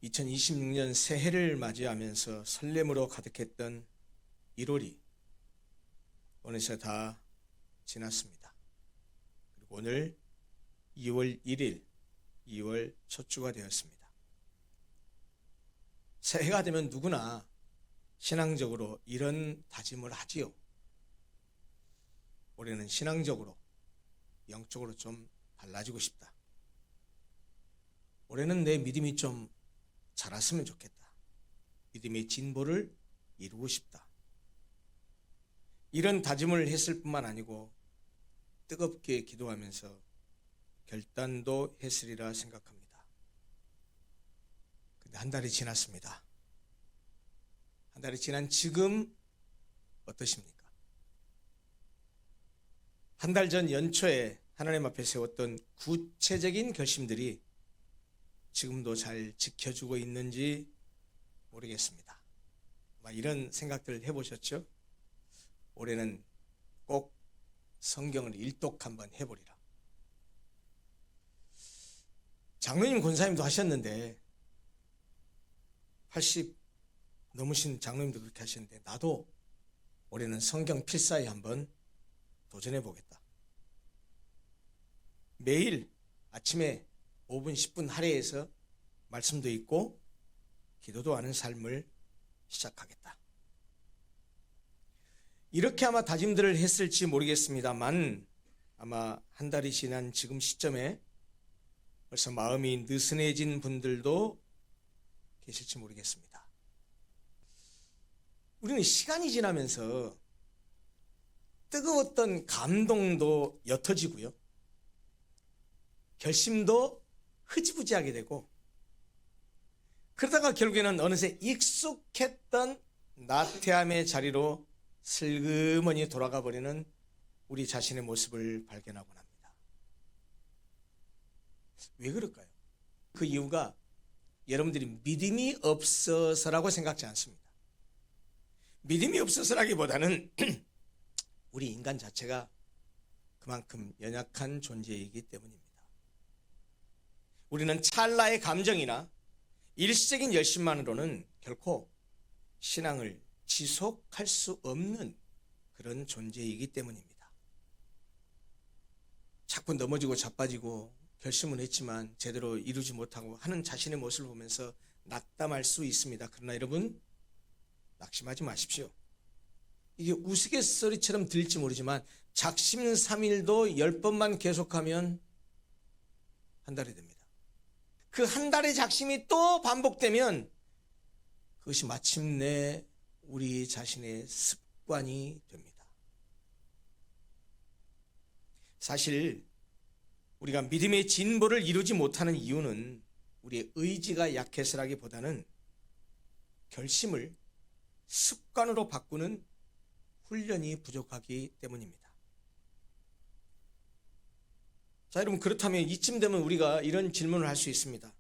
2026년 새해를 맞이하면서 설렘으로 가득했던 1월이 어느새 다 지났습니다. 그리고 오늘 2월 1일, 2월 첫 주가 되었습니다. 새해가 되면 누구나 신앙적으로 이런 다짐을 하지요. 올해는 신앙적으로, 영적으로 좀 달라지고 싶다. 올해는 내 믿음이 좀 자랐으면 좋겠다. 믿음의 진보를 이루고 싶다. 이런 다짐을 했을 뿐만 아니고 뜨겁게 기도하면서 결단도 했으리라 생각합니다. 근데 한 달이 지났습니다. 한 달이 지난 지금 어떠십니까? 한 달 전 연초에 하나님 앞에 세웠던 구체적인 결심들이 지금도 잘 지켜주고 있는지 모르겠습니다. 이런 생각들 해보셨죠? 올해는 꼭 성경을 일독 한번 해보리라. 장로님, 권사님도 하셨는데 80 넘으신 장로님도 그렇게 하시는데 나도 올해는 성경 필사에 한번 도전해 보겠다. 매일 아침에 5분 10분 할애해서 말씀도 읽고 기도도 하는 삶을 시작하겠다. 이렇게 아마 다짐들을 했을지 모르겠습니다만 아마 한 달이 지난 지금 시점에 벌써 마음이 느슨해진 분들도 계실지 모르겠습니다. 우리는 시간이 지나면서 뜨거웠던 감동도 옅어지고요. 결심도 흐지부지하게 되고 그러다가 결국에는 어느새 익숙했던 나태함의 자리로 슬그머니 돌아가 버리는 우리 자신의 모습을 발견하곤 합니다. 왜 그럴까요? 그 이유가 여러분들이 믿음이 없어서라고 생각지 않습니다. 믿음이 없어서라기보다는 우리 인간 자체가 그만큼 연약한 존재이기 때문입니다. 우리는 찰나의 감정이나 일시적인 열심만으로는 결코 신앙을 지속할 수 없는 그런 존재이기 때문입니다. 자꾸 넘어지고 자빠지고 결심은 했지만 제대로 이루지 못하고 하는 자신의 모습을 보면서 낙담할 수 있습니다. 그러나 여러분, 낙심하지 마십시오. 이게 우스갯소리처럼 들릴지 모르지만 작심삼일도 10번만 계속하면 한 달이 됩니다. 그 한 달의 작심이 또 반복되면 그것이 마침내 우리 자신의 습관이 됩니다. 사실 우리가 믿음의 진보를 이루지 못하는 이유는 우리의 의지가 약해서라기보다는 결심을 습관으로 바꾸는 훈련이 부족하기 때문입니다. 자, 여러분, 그렇다면 이쯤 되면 우리가 이런 질문을 할 수 있습니다.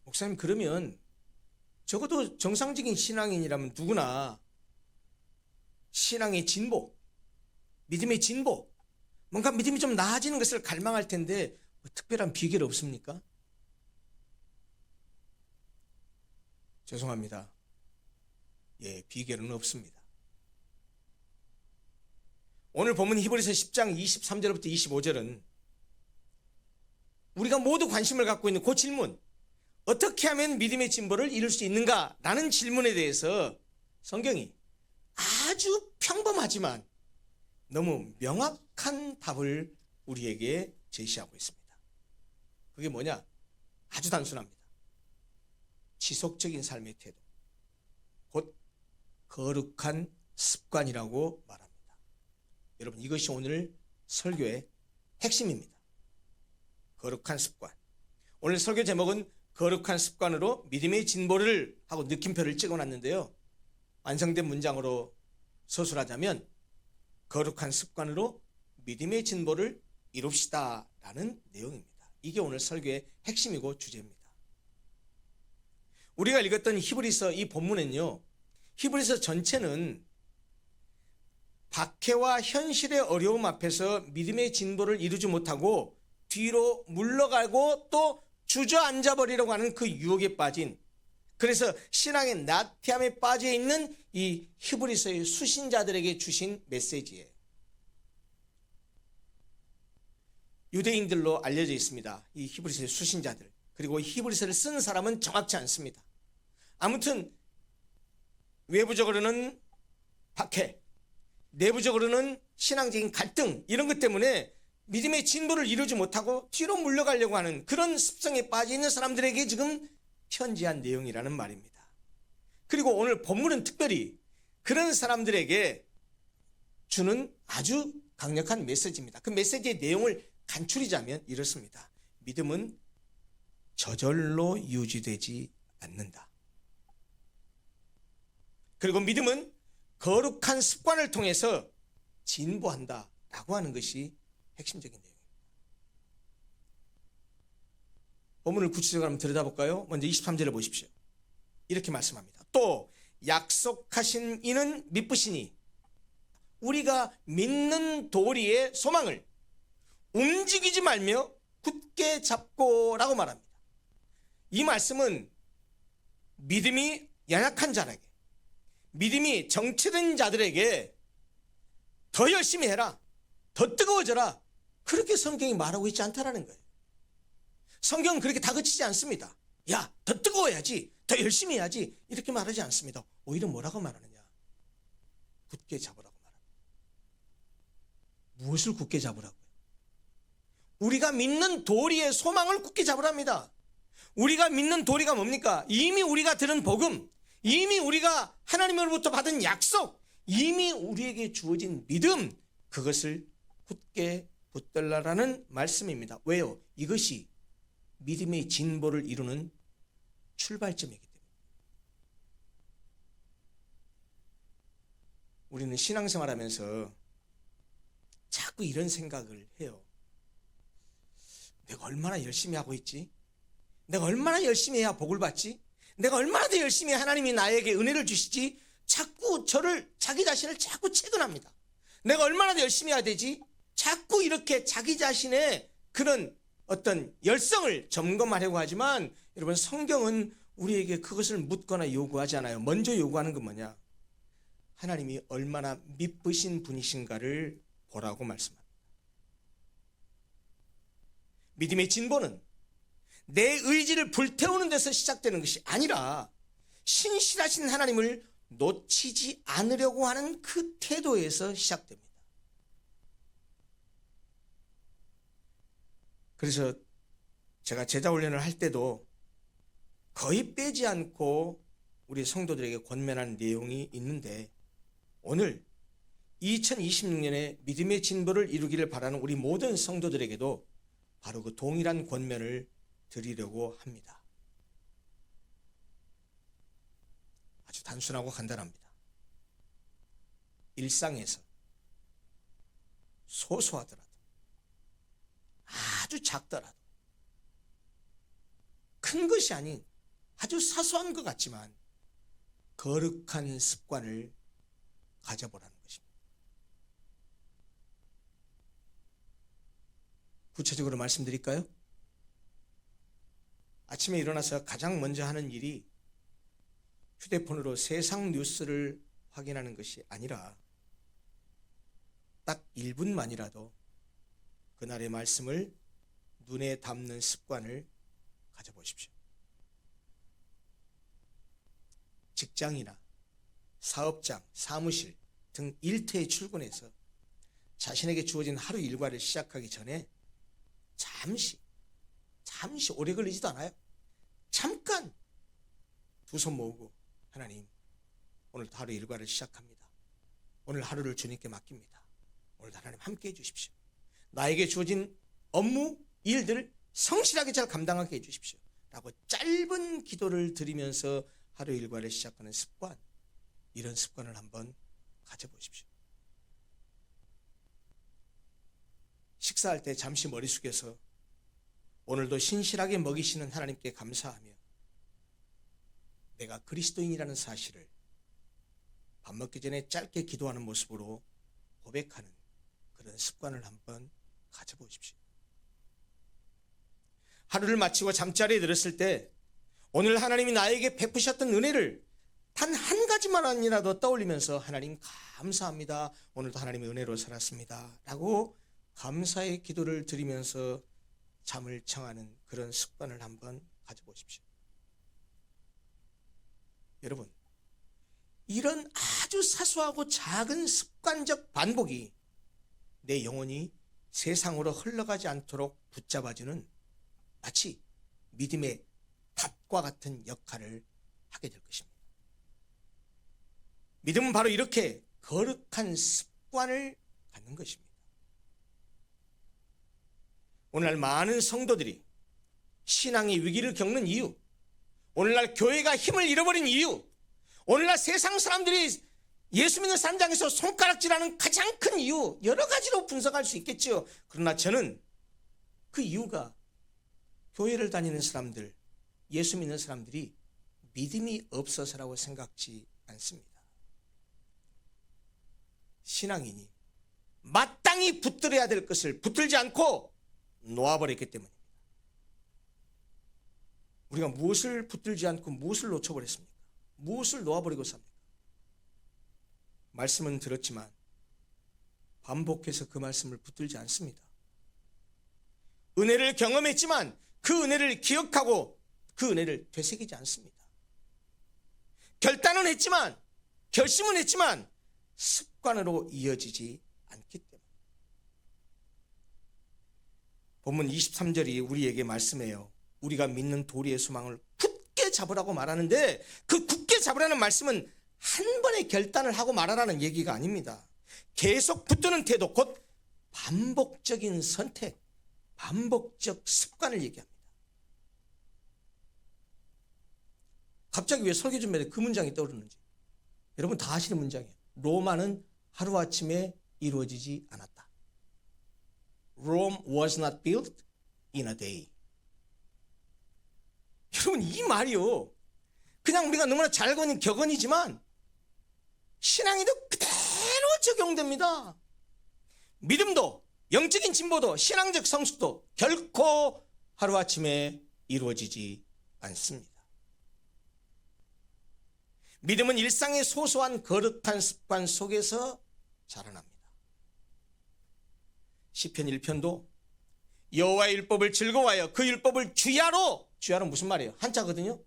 목사님, 그러면 적어도 정상적인 신앙인이라면 누구나 신앙의 진보, 믿음의 진보, 뭔가 믿음이 좀 나아지는 것을 갈망할 텐데 특별한 비결이 없습니까? 죄송합니다. 비결은 없습니다. 오늘 본문 히브리서 10장 23절부터 25절은 우리가 모두 관심을 갖고 있는 그 질문, 어떻게 하면 믿음의 진보를 이룰 수 있는가? 라는 질문에 대해서 성경이 아주 평범하지만 너무 명확한 답을 우리에게 제시하고 있습니다. 그게 뭐냐? 아주 단순합니다. 지속적인 삶의 태도, 곧 거룩한 습관이라고 말합니다. 여러분, 이것이 오늘 설교의 핵심입니다. 거룩한 습관. 오늘 설교 제목은 거룩한 습관으로 믿음의 진보를 하고 느낌표를 찍어놨는데요. 완성된 문장으로 서술하자면 거룩한 습관으로 믿음의 진보를 이룹시다 라는 내용입니다. 이게 오늘 설교의 핵심이고 주제입니다. 우리가 읽었던 히브리서 이 본문은요, 히브리서 전체는 박해와 현실의 어려움 앞에서 믿음의 진보를 이루지 못하고 뒤로 물러가고 또 주저앉아 버리려고 하는 그 유혹에 빠진, 그래서 신앙의 나태함에 빠져 있는 이 히브리서의 수신자들에게 주신 메시지예요. 유대인들로 알려져 있습니다. 이 히브리서의 수신자들. 그리고 히브리서를 쓴 사람은 정확치 않습니다. 아무튼 외부적으로는 박해, 내부적으로는 신앙적인 갈등, 이런 것 때문에 믿음의 진보를 이루지 못하고 뒤로 물러가려고 하는 그런 습성에 빠져 있는 사람들에게 지금 편지한 내용이라는 말입니다. 그리고 오늘 본문은 특별히 그런 사람들에게 주는 아주 강력한 메시지입니다. 그 메시지의 내용을 간추리자면 이렇습니다. 믿음은 저절로 유지되지 않는다. 그리고 믿음은 거룩한 습관을 통해서 진보한다 라고 하는 것이 핵심적인 내용입니다. 본문을 구체적으로 한번 들여다볼까요? 먼저 23절을 보십시오. 이렇게 말씀합니다. 또 약속하신 이는 미쁘시니 우리가 믿는 도리의 소망을 움직이지 말며 굳게 잡고 라고 말합니다. 이 말씀은 믿음이 연약한 자에게, 믿음이 정체된 자들에게 더 열심히 해라, 더 뜨거워져라, 그렇게 성경이 말하고 있지 않다라는 거예요. 성경은 그렇게 다그치지 않습니다. 야, 더 뜨거워야지, 더 열심히 해야지, 이렇게 말하지 않습니다. 오히려 뭐라고 말하느냐? 굳게 잡으라고 말합니다. 무엇을 굳게 잡으라고요? 우리가 믿는 도리의 소망을 굳게 잡으랍니다. 우리가 믿는 도리가 뭡니까? 이미 우리가 들은 복음, 이미 우리가 하나님으로부터 받은 약속, 이미 우리에게 주어진 믿음, 그것을 굳게 붙들라라는 말씀입니다. 왜요? 이것이 믿음의 진보를 이루는 출발점이기 때문에. 우리는 신앙생활하면서 자꾸 이런 생각을 해요. 내가 얼마나 열심히 하고 있지? 내가 얼마나 열심히 해야 복을 받지? 내가 얼마나 더 열심히 해야 하나님이 나에게 은혜를 주시지? 자꾸 자기 자신을 자꾸 채근합니다. 내가 얼마나 더 열심히 해야 되지? 자꾸 이렇게 자기 자신의 그런 어떤 열성을 점검하려고 하지만, 여러분, 성경은 우리에게 그것을 묻거나 요구하지 않아요. 먼저 요구하는 건 뭐냐? 하나님이 얼마나 미쁘신 분이신가를 보라고 말씀합니다. 믿음의 진보는 내 의지를 불태우는 데서 시작되는 것이 아니라 신실하신 하나님을 놓치지 않으려고 하는 그 태도에서 시작됩니다. 그래서 제가 제자훈련을 할 때도 거의 빼지 않고 우리 성도들에게 권면하는 내용이 있는데, 오늘 2026년에 믿음의 진보를 이루기를 바라는 우리 모든 성도들에게도 바로 그 동일한 권면을 드리려고 합니다. 아주 단순하고 간단합니다. 일상에서 소소하더라도, 아주 작더라도, 큰 것이 아닌 아주 사소한 것 같지만 거룩한 습관을 가져보라는 것입니다. 구체적으로 말씀드릴까요? 아침에 일어나서 가장 먼저 하는 일이 휴대폰으로 세상 뉴스를 확인하는 것이 아니라 딱 1분만이라도 그날의 말씀을 눈에 담는 습관을 가져보십시오. 직장이나 사업장, 사무실 등 일터에 출근해서 자신에게 주어진 하루 일과를 시작하기 전에 잠시 오래 걸리지도 않아요. 잠깐 두 손 모으고, 하나님, 오늘 하루 일과를 시작합니다. 오늘 하루를 주님께 맡깁니다. 오늘 하나님 함께 해주십시오. 나에게 주어진 업무, 일들을 성실하게 잘 감당하게 해주십시오. 라고 짧은 기도를 드리면서 하루 일과를 시작하는 습관, 이런 습관을 한번 가져보십시오. 식사할 때 잠시 머리 숙여서 오늘도 신실하게 먹이시는 하나님께 감사하며 내가 그리스도인이라는 사실을 밥 먹기 전에 짧게 기도하는 모습으로 고백하는 그런 습관을 한번 가져보십시오. 하루를 마치고 잠자리에 들었을 때 오늘 하나님이 나에게 베푸셨던 은혜를 단 한 가지만이라도 떠올리면서 하나님 감사합니다. 오늘도 하나님의 은혜로 살았습니다. 라고 감사의 기도를 드리면서 잠을 청하는 그런 습관을 한번 가져보십시오. 여러분, 이런 아주 사소하고 작은 습관적 반복이 내 영혼이 세상으로 흘러가지 않도록 붙잡아주는 마치 믿음의 탑과 같은 역할을 하게 될 것입니다. 믿음은 바로 이렇게 거룩한 습관을 갖는 것입니다. 오늘날 많은 성도들이 신앙의 위기를 겪는 이유, 오늘날 교회가 힘을 잃어버린 이유, 오늘날 세상 사람들이 예수 믿는 사람 중에서 손가락질하는 가장 큰 이유, 여러 가지로 분석할 수 있겠죠. 그러나 저는 그 이유가 교회를 다니는 사람들, 예수 믿는 사람들이 믿음이 없어서라고 생각지 않습니다. 신앙인이 마땅히 붙들어야 될 것을 붙들지 않고 놓아버렸기 때문입니다. 우리가 무엇을 붙들지 않고 무엇을 놓쳐버렸습니까? 무엇을 놓아버리고 삽니까? 말씀은 들었지만 반복해서 그 말씀을 붙들지 않습니다. 은혜를 경험했지만 그 은혜를 기억하고 그 은혜를 되새기지 않습니다. 결단은 했지만, 결심은 했지만 습관으로 이어지지 않기 때문에. 본문 23절이 우리에게 말씀해요. 우리가 믿는 도리의 소망을 굳게 잡으라고 말하는데, 그 굳게 잡으라는 말씀은 한 번에 결단을 하고 말하라는 얘기가 아닙니다. 계속 붙드는 태도, 곧 반복적인 선택, 반복적 습관을 얘기합니다. 갑자기 왜 설교 준비할 때 그 문장이 떠오르는지 여러분 다 아시는 문장이에요. 로마는 하루아침에 이루어지지 않았다. Rome was not built in a day. 여러분 이 말이요, 그냥 우리가 너무나 잘 거는 격언이지만 신앙에도 그대로 적용됩니다. 믿음도, 영적인 진보도, 신앙적 성숙도 결코 하루아침에 이루어지지 않습니다. 믿음은 일상의 소소한 거룩한 습관 속에서 자라납니다. 시편 1편도 여호와의 율법을 즐거워하여 그 율법을 주야로, 주야는 무슨 말이에요? 한자거든요.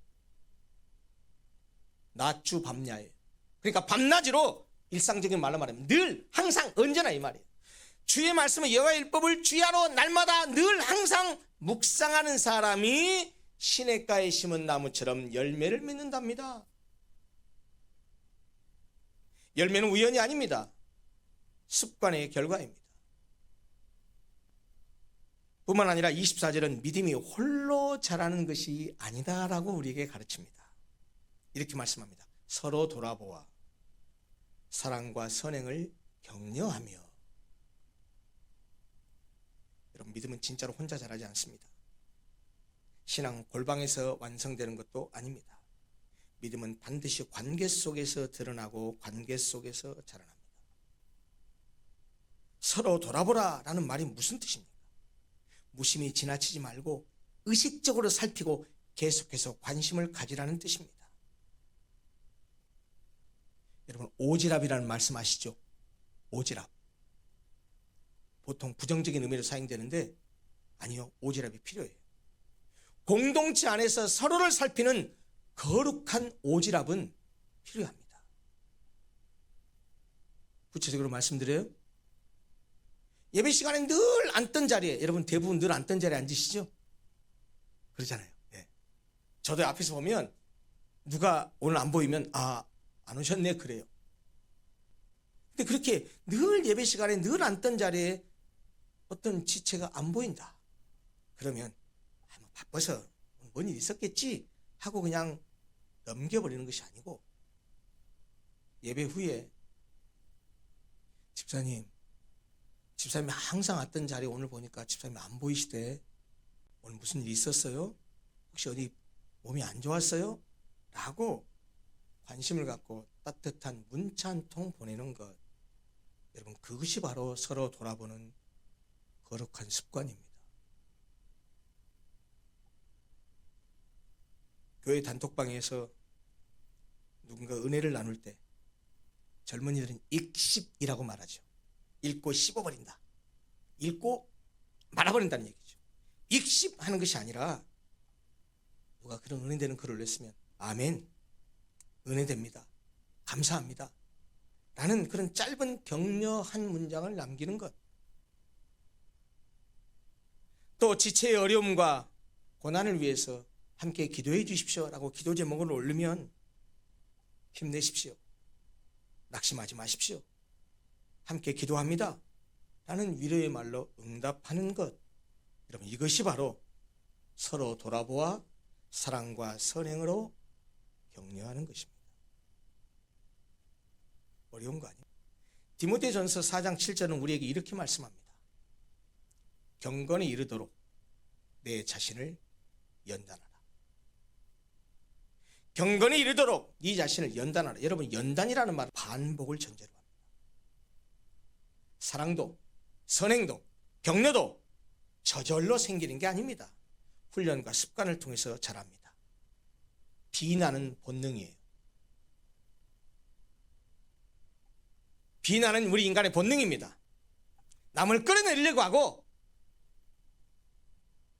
낮주 밤야예요. 그러니까 밤낮으로 일상적인 말로 말하면 늘, 항상, 언제나 이 말이에요. 주의 말씀은 여호와의 율법을 주야로 날마다 늘 항상 묵상하는 사람이 시냇가에 심은 나무처럼 열매를 맺는답니다. 열매는 우연이 아닙니다. 습관의 결과입니다. 뿐만 아니라 24절은 믿음이 홀로 자라는 것이 아니다라고 우리에게 가르칩니다. 이렇게 말씀합니다. 서로 돌아보아 사랑과 선행을 격려하며. 여러분 믿음은 진짜로 혼자 자라지 않습니다. 신앙 골방에서 완성되는 것도 아닙니다. 믿음은 반드시 관계 속에서 드러나고 관계 속에서 자라납니다. 서로 돌아보라 라는 말이 무슨 뜻입니까? 무심히 지나치지 말고 의식적으로 살피고 계속해서 관심을 가지라는 뜻입니다. 여러분 오지랖이라는 말씀 아시죠? 오지랖. 보통 부정적인 의미로 사용되는데 아니요, 오지랖이 필요해요. 공동체 안에서 서로를 살피는 거룩한 오지랖은 필요합니다. 구체적으로 말씀드려요. 예배 시간에 늘 앉던 자리에, 여러분 대부분 늘 앉던 자리에 앉으시죠? 그러잖아요. 네. 저도 앞에서 보면 누가 오늘 안 보이면 안 오셨네 그래요. 근데 그렇게 늘 예배 시간에 늘 앉던 자리에 어떤 지체가 안 보인다. 그러면 바빠서 뭔 일 있었겠지 하고 그냥 넘겨버리는 것이 아니고, 예배 후에 집사님 항상 왔던 자리에 오늘 보니까 집사님 안 보이시대. 오늘 무슨 일 있었어요? 혹시 어디 몸이 안 좋았어요? 라고 관심을 갖고 따뜻한 문자 한 통 보내는 것, 여러분 그것이 바로 서로 돌아보는 거룩한 습관입니다. 교회 단톡방에서 누군가 은혜를 나눌 때 젊은이들은 익십이라고 말하죠. 읽고 씹어버린다. 읽고 말아버린다는 얘기죠. 익십하는 것이 아니라 누가 그런 은혜되는 글을 올렸으면 아멘, 은혜됩니다, 감사합니다 라는 그런 짧은 격려한 문장을 남기는 것. 또 지체의 어려움과 고난을 위해서 함께 기도해 주십시오 라고 기도 제목을 올리면 힘내십시오, 낙심하지 마십시오, 함께 기도합니다 라는 위로의 말로 응답하는 것. 여러분, 이것이 바로 서로 돌아보아 사랑과 선행으로 격려하는 것입니다. 어려운 거 아니에요. 디모데전서 4장 7절은 우리에게 이렇게 말씀합니다. 경건에 이르도록 내 자신을 연단하라. 경건에 이르도록 네 자신을 연단하라. 여러분, 연단이라는 말은 반복을 전제로 합니다. 사랑도 선행도 격려도 저절로 생기는 게 아닙니다. 훈련과 습관을 통해서 자랍니다. 비난은 본능이에요. 비난은 우리 인간의 본능입니다. 남을 끌어내리려고 하고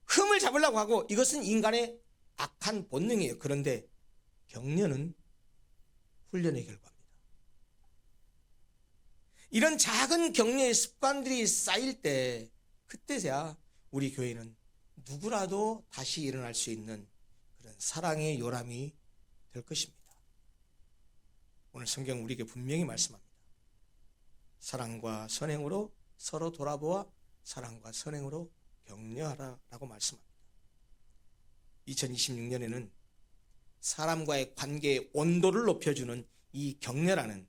흠을 잡으려고 하고, 이것은 인간의 악한 본능이에요. 그런데 격려는 훈련의 결과입니다. 이런 작은 격려의 습관들이 쌓일 때, 그때서야 우리 교회는 누구라도 다시 일어날 수 있는 그런 사랑의 요람이 될 것입니다. 오늘 성경 우리에게 분명히 말씀합니다. 사랑과 선행으로 서로 돌아보아 사랑과 선행으로 격려하라라고 말씀합니다. 2026년에는 사람과의 관계의 온도를 높여주는 이 격려라는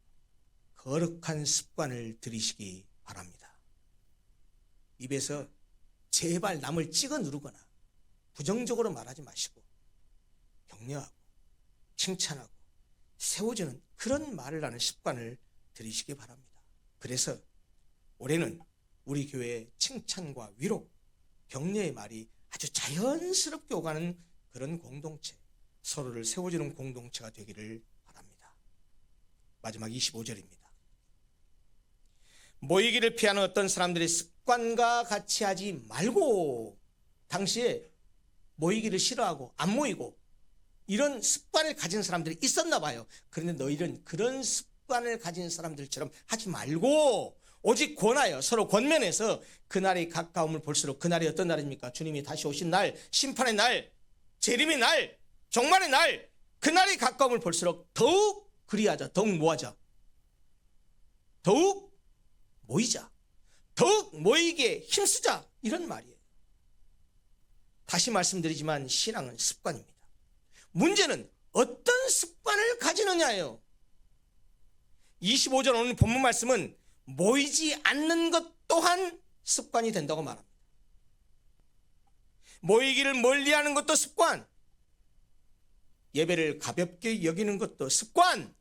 거룩한 습관을 들이시기 바랍니다. 입에서 제발 남을 찍어 누르거나 부정적으로 말하지 마시고 격려하고 칭찬하고 세워주는 그런 말을 하는 습관을 들이시기 바랍니다. 그래서 올해는 우리 교회의 칭찬과 위로, 격려의 말이 아주 자연스럽게 오가는 그런 공동체, 서로를 세워주는 공동체가 되기를 바랍니다. 마지막 25절입니다. 모이기를 피하는 어떤 사람들의 습관과 같이 하지 말고, 당시에 모이기를 싫어하고 안 모이고 이런 습관을 가진 사람들이 있었나 봐요. 그런데 너희는 그런 습관을 가진 사람들처럼 하지 말고 오직 권하여 서로 권면해서 그날의 가까움을 볼수록, 그날이 어떤 날입니까? 주님이 다시 오신 날, 심판의 날, 재림의 날, 종말의 날, 그날의 가까움을 볼수록 더욱 그리하자, 더욱 모아자, 더욱 모이자, 더욱 모이기에 힘쓰자, 이런 말이에요. 다시 말씀드리지만 신앙은 습관입니다. 문제는 어떤 습관을 가지느냐예요. 25절 오늘 본문 말씀은 모이지 않는 것 또한 습관이 된다고 말합니다. 모이기를 멀리하는 것도 습관, 예배를 가볍게 여기는 것도 습관,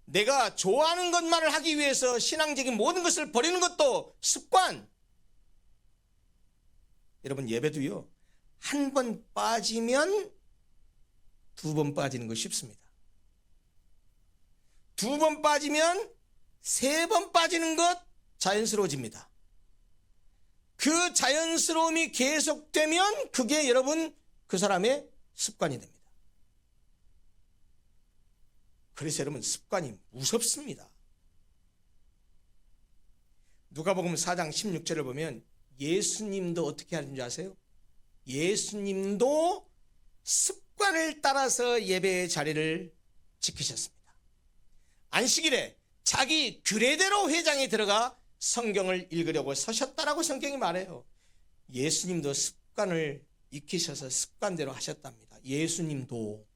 내가 좋아하는 것만을 하기 위해서 신앙적인 모든 것을 버리는 것도 습관. 여러분, 예배도요, 한 번 빠지면 두 번 빠지는 거 쉽습니다. 두 번 빠지면 세 번 빠지는 것 자연스러워집니다. 그 자연스러움이 계속되면 그게 여러분 그 사람의 습관이 됩니다. 그래서 여러분, 습관이 무섭습니다. 누가복음 4장 16절을 보면 예수님도 어떻게 하는지 아세요? 예수님도 습관을 따라서 예배의 자리를 지키셨습니다. 안식일에 자기 규례대로 회장에 들어가 성경을 읽으려고 서셨다라고 성경이 말해요. 예수님도 습관을 익히셔서 습관대로 하셨답니다. 예수님도.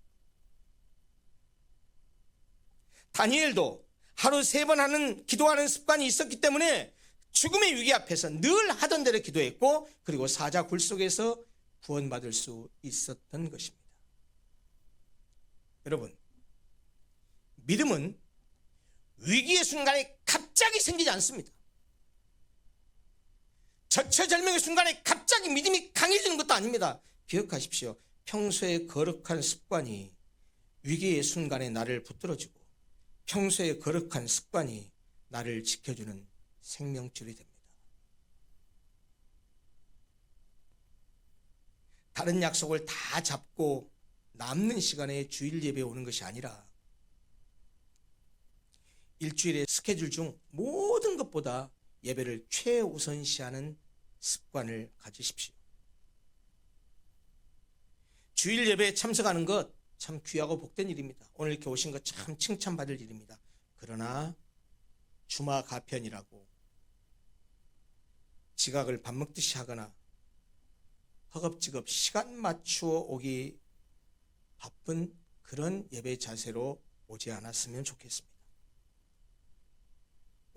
다니엘도 하루 3번 하는 기도하는 습관이 있었기 때문에 죽음의 위기 앞에서 늘 하던 대로 기도했고, 그리고 사자 굴 속에서 구원받을 수 있었던 것입니다. 여러분, 믿음은 위기의 순간에 갑자기 생기지 않습니다. 절체절명의 순간에 갑자기 믿음이 강해지는 것도 아닙니다. 기억하십시오. 평소의 거룩한 습관이 위기의 순간에 나를 붙들어주고 평소의 거룩한 습관이 나를 지켜주는 생명줄이 됩니다. 다른 약속을 다 잡고 남는 시간에 주일 예배에 오는 것이 아니라 일주일의 스케줄 중 모든 것보다 예배를 최우선시하는 습관을 가지십시오. 주일 예배에 참석하는 것 참 귀하고 복된 일입니다. 오늘 이렇게 오신 것 참 칭찬받을 일입니다. 그러나 주마 가편이라고 지각을 밥 먹듯이 하거나 허겁지겁 시간 맞추어 오기 바쁜 그런 예배 자세로 오지 않았으면 좋겠습니다.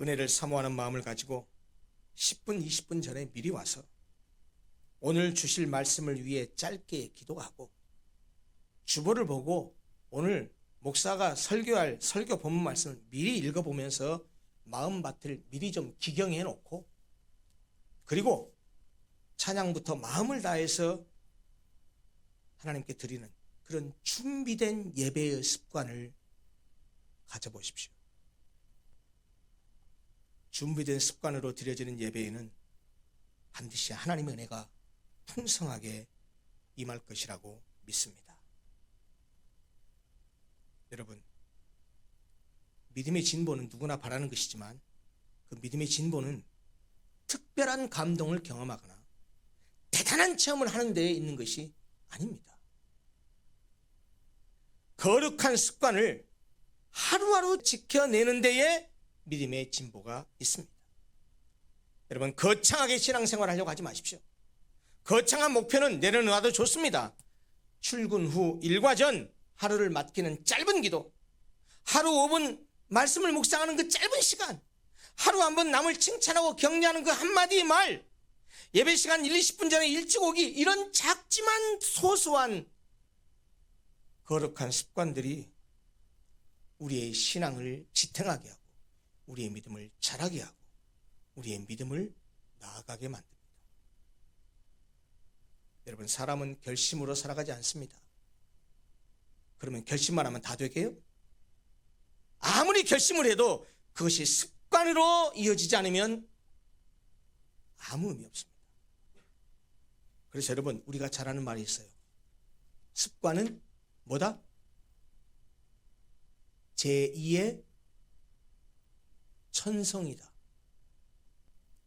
은혜를 사모하는 마음을 가지고 10분, 20분 전에 미리 와서 오늘 주실 말씀을 위해 짧게 기도하고 주보를 보고 오늘 목사가 설교할 설교 본문 말씀을 미리 읽어보면서 마음밭을 미리 좀 기경해 놓고 그리고 찬양부터 마음을 다해서 하나님께 드리는 그런 준비된 예배의 습관을 가져보십시오. 준비된 습관으로 드려지는 예배에는 반드시 하나님의 은혜가 풍성하게 임할 것이라고 믿습니다. 여러분, 믿음의 진보는 누구나 바라는 것이지만 그 믿음의 진보는 특별한 감동을 경험하거나 대단한 체험을 하는 데에 있는 것이 아닙니다. 거룩한 습관을 하루하루 지켜내는 데에 믿음의 진보가 있습니다. 여러분, 거창하게 신앙생활 하려고 하지 마십시오. 거창한 목표는 내려놓아도 좋습니다. 출근 후 일과 전 하루를 맡기는 짧은 기도, 하루 5분 말씀을 묵상하는 그 짧은 시간, 하루 한 번 남을 칭찬하고 격려하는 그 한마디의 말, 예배 시간 1, 20분 전에 일찍 오기, 이런 작지만 소소한 거룩한 습관들이 우리의 신앙을 지탱하게 하고 우리의 믿음을 자라게 하고 우리의 믿음을 나아가게 만듭니다. 여러분, 사람은 결심으로 살아가지 않습니다. 그러면 결심만 하면 다 되게요? 아무리 결심을 해도 그것이 습관으로 이어지지 않으면 아무 의미 없습니다. 그래서 여러분, 우리가 잘 아는 말이 있어요. 습관은 뭐다? 제2의 천성이다.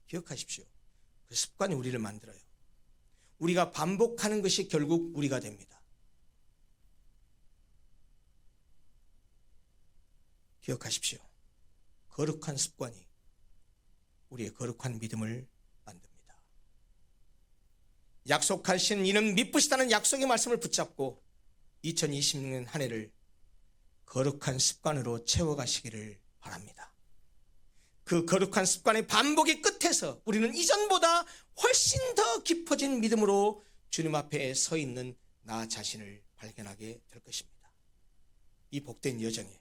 기억하십시오. 그 습관이 우리를 만들어요. 우리가 반복하는 것이 결국 우리가 됩니다. 기억하십시오. 거룩한 습관이 우리의 거룩한 믿음을 만듭니다. 약속하신 이는 미쁘시다는 약속의 말씀을 붙잡고 2026년 한 해를 거룩한 습관으로 채워가시기를 바랍니다. 그 거룩한 습관의 반복의 끝에서 우리는 이전보다 훨씬 더 깊어진 믿음으로 주님 앞에 서 있는 나 자신을 발견하게 될 것입니다. 이 복된 여정에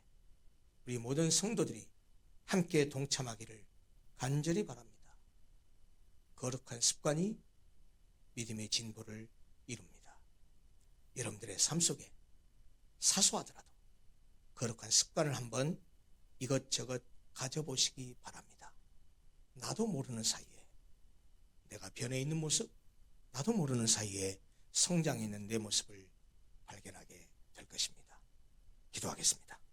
우리 모든 성도들이 함께 동참하기를 간절히 바랍니다. 거룩한 습관이 믿음의 진보를 이룹니다. 여러분들의 삶 속에 사소하더라도 거룩한 습관을 한번 이것저것 가져보시기 바랍니다. 나도 모르는 사이에 내가 변해 있는 모습, 나도 모르는 사이에 성장해 있는 내 모습을 발견하게 될 것입니다. 기도하겠습니다.